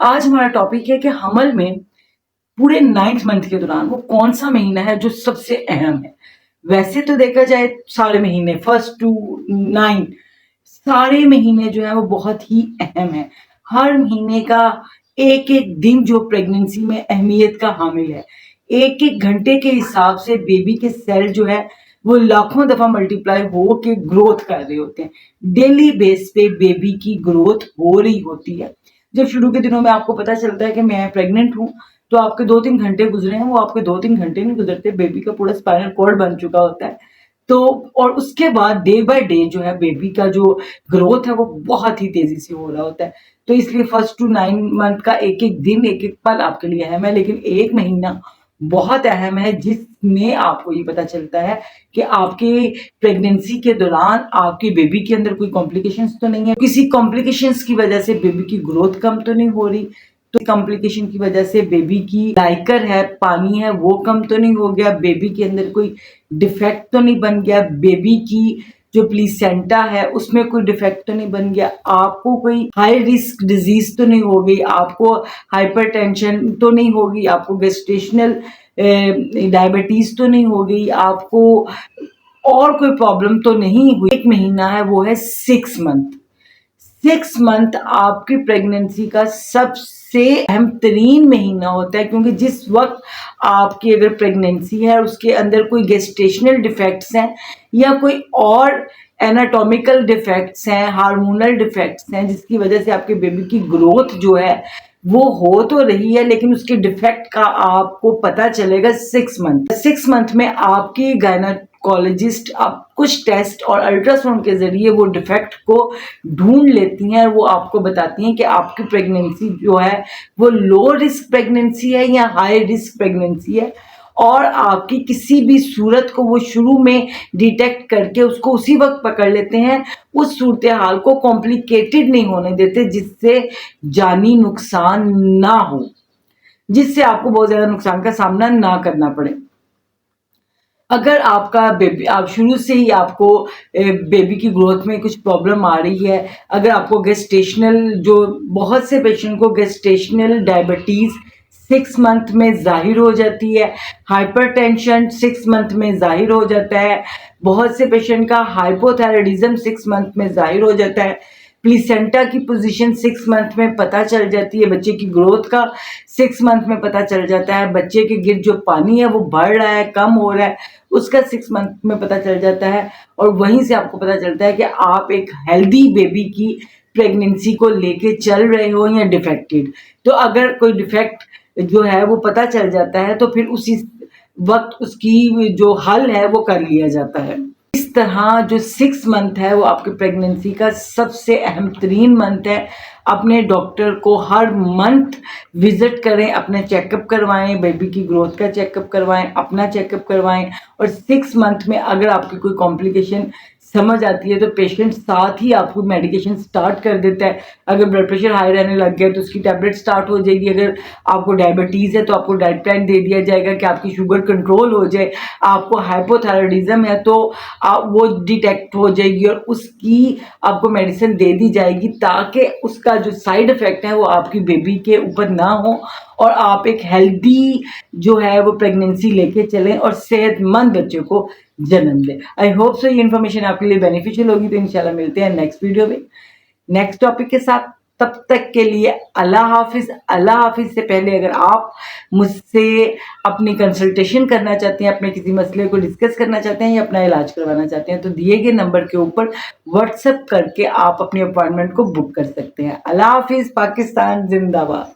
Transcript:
आज हमारा टॉपिक है कि हमल में पूरे 9th मंथ के दौरान वो कौन-सा महीना है जो सबसे अहम है। वैसे तो देखा जाए सारे महीने 1st टू 9 सारे महीने जो है वो बहुत ही अहम है। हर महीने का एक-एक दिन जो प्रेगनेंसी में अहमियत का हामिल है। एक-एक घंटे के हिसाब से बेबी के सेल जो है वो लाखों दफ़ा मल्टीप्लाई हो के ग्रोथ कर रहे होते हैं। डेली बेस पे बेबी की ग्रोथ हो रही होती है। जब शुरू के दिनों में आपको पता चलता है कि मैं प्रेग्नेंट हूँ, तो आपके 2-3 घंटे गुज़रे हैं, वो आपके 2-3 घंटे नहीं गुज़रते, बेबी का पूरा स्पाइनल कॉर्ड बन चुका होता है। तो और उसके बाद डे बाय डे जो है बेबी का जो ग्रोथ है वो बहुत ही तेज़ी से हो रहा होता है। तो इसलिए 1st टू 9 मंथ का एक-एक दिन, एक-एक पल आपके लिए अहम है, लेकिन 1 महीना बहुत अहम है जिसमें आपको ये पता चलता है कि आपके प्रेगनेंसी के दौरान आपकी बेबी के अंदर कोई कॉम्प्लिकेशंस तो नहीं है, किसी कॉम्प्लिकेशंस की वजह से बेबी की ग्रोथ कम तो नहीं हो रही, तो कॉम्प्लिकेशन की वजह से बेबी की लाइकर है, पानी है, वो कम तो नहीं हो गया, बेबी के अंदर कोई डिफेक्ट तो नहीं बन गया, बेबी की जो प्लीसेंटा है उसमें कोई डिफेक्ट तो नहीं बन गया, आपको कोई हाई रिस्क डिजीज तो नहीं हो गई, आपको हाइपरटेंशन तो नहीं होगी, आपको गेस्टेशनल डायबिटीज तो नहीं हो गई, आपको और कोई प्रॉब्लम तो नहीं हुई। 1 महीना है वो है 6 मंथ। 6 मंथ आपकी प्रेगनेंसी का सबसे अहम तरीन महीना होता है, क्योंकि जिस वक्त आपकी अगर प्रेगनेंसी है और उसके अंदर कोई गेस्टेशनल डिफेक्ट्स हैं या कोई और एनाटॉमिकल डिफेक्ट्स हैं, हार्मोनल डिफेक्ट्स हैं, जिसकी वजह से आपके बेबी की ग्रोथ जो है वो हो तो रही है, लेकिन उसके डिफेक्ट का आपको पता चलेगा 6 मंथ में आपकी गायनाकोलॉजिस्ट आप कुछ टेस्ट और अल्ट्रासाउंड के जरिए वो डिफेक्ट को ढूंढ लेती हैं और वो आपको बताती हैं कि आपकी प्रेगनेंसी जो है वो लो रिस्क प्रेगनेंसी है या हाई रिस्क प्रेगनेंसी है, और आपकी किसी भी सूरत को वो शुरू में डिटेक्ट करके उसको उसी वक्त पकड़ लेते हैं, उस सूरत हाल को कॉम्प्लिकेटेड नहीं होने देते, जिससे जानी नुकसान ना हो, जिससे आपको बहुत ज़्यादा नुकसान का सामना ना करना पड़े। अगर आपका बेबी आप शुरू से ही आपको बेबी की ग्रोथ में कुछ प्रॉब्लम आ रही है, अगर आपको गेस्टेशनल जो बहुत से पेशेंट को गेस्टेशनल डायबिटीज़ 6 मंथ में ज़ाहिर हो जाती है, हाइपरटेंशन 6 मंथ में ज़ाहिर हो जाता है, बहुत से पेशेंट का हाइपोथायराइडिज्म 6 मंथ में ज़ाहिर हो जाता है, प्लीसेंटा की पोजीशन 6 मंथ में पता चल जाती है, बच्चे की ग्रोथ का 6 मंथ में पता चल जाता है, बच्चे के गिर्द जो पानी है वो बढ़ रहा है, कम हो रहा है, उसका 6 मंथ में पता चल जाता है, और वहीं से आपको पता चलता है कि आप एक हेल्दी बेबी की प्रेगनेंसी को लेके चल रहे हो या डिफेक्टेड। तो अगर कोई डिफेक्ट जो है वो पता चल जाता है तो फिर उसी वक्त उसकी जो हल है वो कर लिया जाता है। इस तरह जो 6 मंथ है वो आपकी प्रेगनेंसी का सबसे अहम तरीन मंथ है। अपने डॉक्टर को हर मंथ विजिट करें, अपने चेकअप करवाएं, बेबी की ग्रोथ का चेकअप करवाएं, अपना चेकअप करवाएं, और 6 मंथ में अगर आपकी कोई कॉम्प्लिकेशन समझ आती है तो पेशेंट साथ ही आपको मेडिकेशन स्टार्ट कर देता है। अगर ब्लड प्रेशर हाई रहने लग गया तो उसकी टैबलेट स्टार्ट हो जाएगी, अगर आपको डायबिटीज़ है तो आपको डाइट प्लान दे दिया जाएगा कि आपकी शुगर कंट्रोल हो जाए, आपको हाइपोथायराइडिज्म है तो वो डिटेक्ट हो जाएगी और उसकी आपको मेडिसिन दे दी जाएगी, ताकि उसका जो साइड इफ़ेक्ट है वो आपकी बेबी के ऊपर ना हो और आप एक हेल्दी जो है वो प्रेगनेंसी लेके चलें और सेहतमंद बच्चे को जन्म दें। आई होप सो ये इन्फॉर्मेशन आपके लिए बेनिफिशियल होगी। तो इंशाल्लाह मिलते हैं नेक्स्ट वीडियो में नेक्स्ट टॉपिक के साथ। तब तक के लिए अल्लाह हाफिज़। अल्लाह हाफिज़ से पहले अगर आप मुझसे अपनी कंसल्टेशन करना चाहते हैं, अपने किसी मसले को डिस्कस करना चाहते हैं या अपना इलाज करवाना चाहते हैं, तो दिए गए नंबर के ऊपर व्हाट्सएप करके आप अपनी अपॉइंटमेंट को बुक कर सकते हैं। अल्लाह हाफिज़। पाकिस्तान जिंदाबाद।